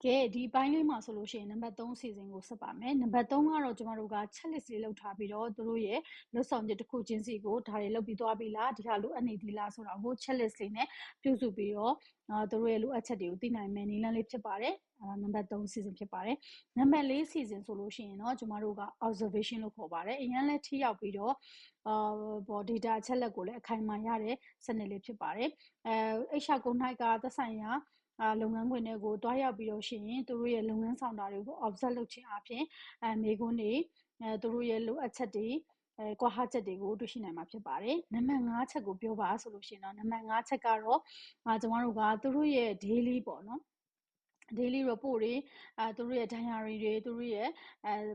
ကဲဒီပိုင်းလေးမှာဆိုလို့ရှိရင်နံပါတ်3အစီအစဉ်ကိုဆက်ပါမယ်နံပါတ်3ကတော့ကျမတို့က check list လေးလုပ်ထားပြီးတော့သူတို့ရဲ့လွတ်ဆောင်ချက်တစ်ခုချင်းစီကိုဒါတွေလုပ်ပြီးသွားပြီလားဒီဟာလိုအပ်နေသေးလားဆိုတာကို check list လေးနဲ့ပြုစုပြီးတော့သူတို့ရဲ့လိုအပ်ချက်တွေကိုသိနိုင်မယ်နည်းလမ်းလေးဖြစ်ပါတယ်နံပါတ်3 season ဖြစ်ပါတယ်နံပါတ်4 season ဆိုလို့ရှိရင်တော့ကျမတို့က observation လို့ခေါ်ပါတယ်အရင်လည်းထိရောက်ပြီးတော့data အချက်လက်ကိုလည်းအခိုင်အမာရတဲ့စနစ်လေးဖြစ်ပါတယ်HR ကို၌ကသက်ဆိုင်ရာလုပ်ငန်းခွင်တွေကိုတွားရောက်ပြီးတော့ရှိရင်သူတို့ရဲ့လုပ်ငန်းဆောင်တာတွေကို observe လုပ်ခြင်းအပြင်မိကွန်းတွေသူတို့ရဲ့လိုအပ်ချက်တွေကွာဟချက်တွေကိုတွေ့ရှိနိုင်မှာဖြစ်ပါတယ်နံပါတ်5ချက်ကိုပြောပါဆိုလို့ရှိရင်တော့နံပါတ်5ချက်ကတော့ကျမတို့ကသူတို့ရဲ့ daily ပေါ့နော်daily report တွေသူတို့ရဲ့ diary တွေသူတို့ရဲ့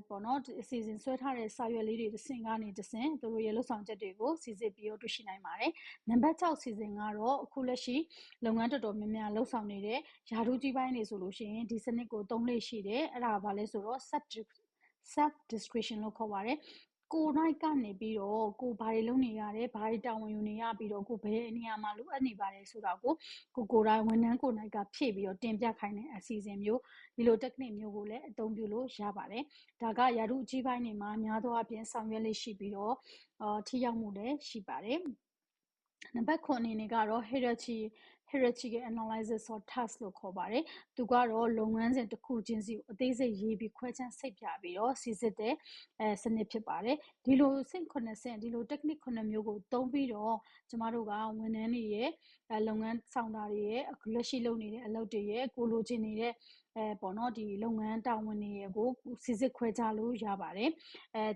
ပေါ့နော်အစီအစဉ်ဆွဲထားတဲ့စာရွက်လေးတွေတစ်ဆင့်ကနေတစ်ဆင့်သူတို့ရဲ့လှုပ်ဆောင်ချက်တွေကိုစီစစ်ပြီးတော့တွေ့ရှိနိုင်ပါတယ်နံပါတ်6 season ကတော့အခုလက်ရှိလုပ်ငန်းတော်တော်များများလှုပ်ဆောင်နေတဲ့ယာထူးကြီးပိုင်းတွေဆိုလို့ရှိရင်ဒီစနစ်ကိုသုံးလေ့ရှိတယ်အဲ့ဒါဘာလဲဆိုတော့ self description လို့ခေါ်ပါတယ်ကိုယ်၌ကနေပြီးတော့ကိုဘာတွေလုပ်နေရတယ်ဘာတွေတာဝန်ယူနေရပြီးတော့ကိုဘယ်နေရာမှာလိုအပ်နေပါတယ်ဆိုတာကိုကိုယ်တိုင်ဝန်ထမ်းကိုယ်၌ကဖြည့်ပြီးတော့တင်ပြခိုင်းတဲ့အစီအစဉ်မျိုးဒီလို technique မျိုးကိုလည်းအသုံးပြုလို့ရပါတယ်ဒါကရာထူးအကြီးပိုင်းတွေမှာများသောအားဖြင့်ဆောင်ရွက်လေးရှိပြီးတော့ထိရောက်မှုလည်းရှိပါတယ်နံပါတ်9အနေနဲ့ကတော့ hierarchical analysis or task လို့ခေါ်ပါတယ်။သူကတော့လုပ်ငန်းစဉ်တစ်ခုချင်းစီကိုအသေးစိတ်ရေးပြီးခွဲခြမ်းစိတ်ပြပြီးတော့စီစစ်တဲ့စနစ်ဖြစ်ပါတယ်။ဒီလိုစိတ်9ဆင့်ဒီလို technique 9မျိုးကိုသုံးပြီးတော့ကျမတို့ကဝန်ထမ်းတွေရဲ့လုပ်ငန်းဆောင်တာတွေရဲ့လက်ရှိလုပ်နေတဲ့အလုပ်တွေရဲ့ကိုလိုချင်နေတဲ့ပေါ့နော်ဒီလုပ်ငန်းတာဝန်တွေကိုစီစစ်ခွဲခြားလို့ရပါတယ်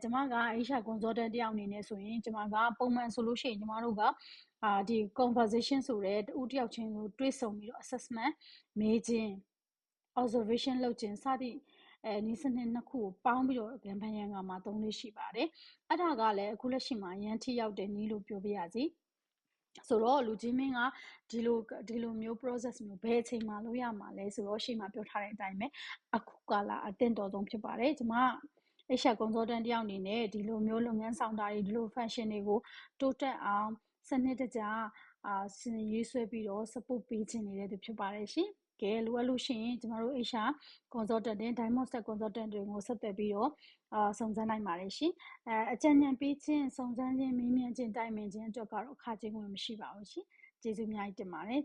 ကျမက HR consultant တယောက်အနေနဲ့ဆိုရင်ကျမကပုံမှန်ဆိုလို့ရှိရင်ကျမတို့ကဒီ conversation ဆိုတဲ့တူတယောက်ချင်းကိုတွေ့ဆုံပြီးတော့ assessment မေးခြင်း observation လုပ်ခြင်းစသည့်နီးစနစ်နှစ်ခုကိုပေါင်းပြီးတော့ဗန်ဖန်ရန်ကမှာသုံးလေးရှိပါတယ်အဲ့ဒါကလည်းအခုလက်ရှိမှာရန်ထိရောက်တဲ့နည်းလို့ပြောပြရစီဆိုတော့လူကြီးမင်းကဒီလိုမျိုး process မျိုးဘယ်အချိန်မှလုပ်ရမှာလဲဆိုတော့ရှေ့မှာပြောထားတဲ့အတိုင်းပဲအခုကာလအသင့်တော်ဆုံးဖြစ်ပါတယ်ကျမHR consultant တယောက်အနေနဲ့ဒီလိုမျိုးလုပ်ငန်းဆောင်တာတွေဒီလို function တွေကိုတိုးတက်အောင်စနစ်တကျစင်ရေးဆွဲပြီးတော့ support ပေးခြင်းနေတဲ့သူဖြစ်ပါတယ်ရှင်ကဲလိုအပ်လို့ရှိရင်ကျမတို့ HR consultant တင် Diamond Star consultant တွေကိုဆက်သွယ်ပြီးတော့စုံစမ်းနိုင်ပါတယ်ရှင်အကြံဉာဏ်ပေးခြင်းစုံစမ်းခြင်းမေးမြန်းခြင်းတိုင်ပင်ခြင်းအတွက်ကတော့အခကြေးငွေမရှိပါဘူးရှင်ကျေးဇူးအများကြီးတင်ပါတယ်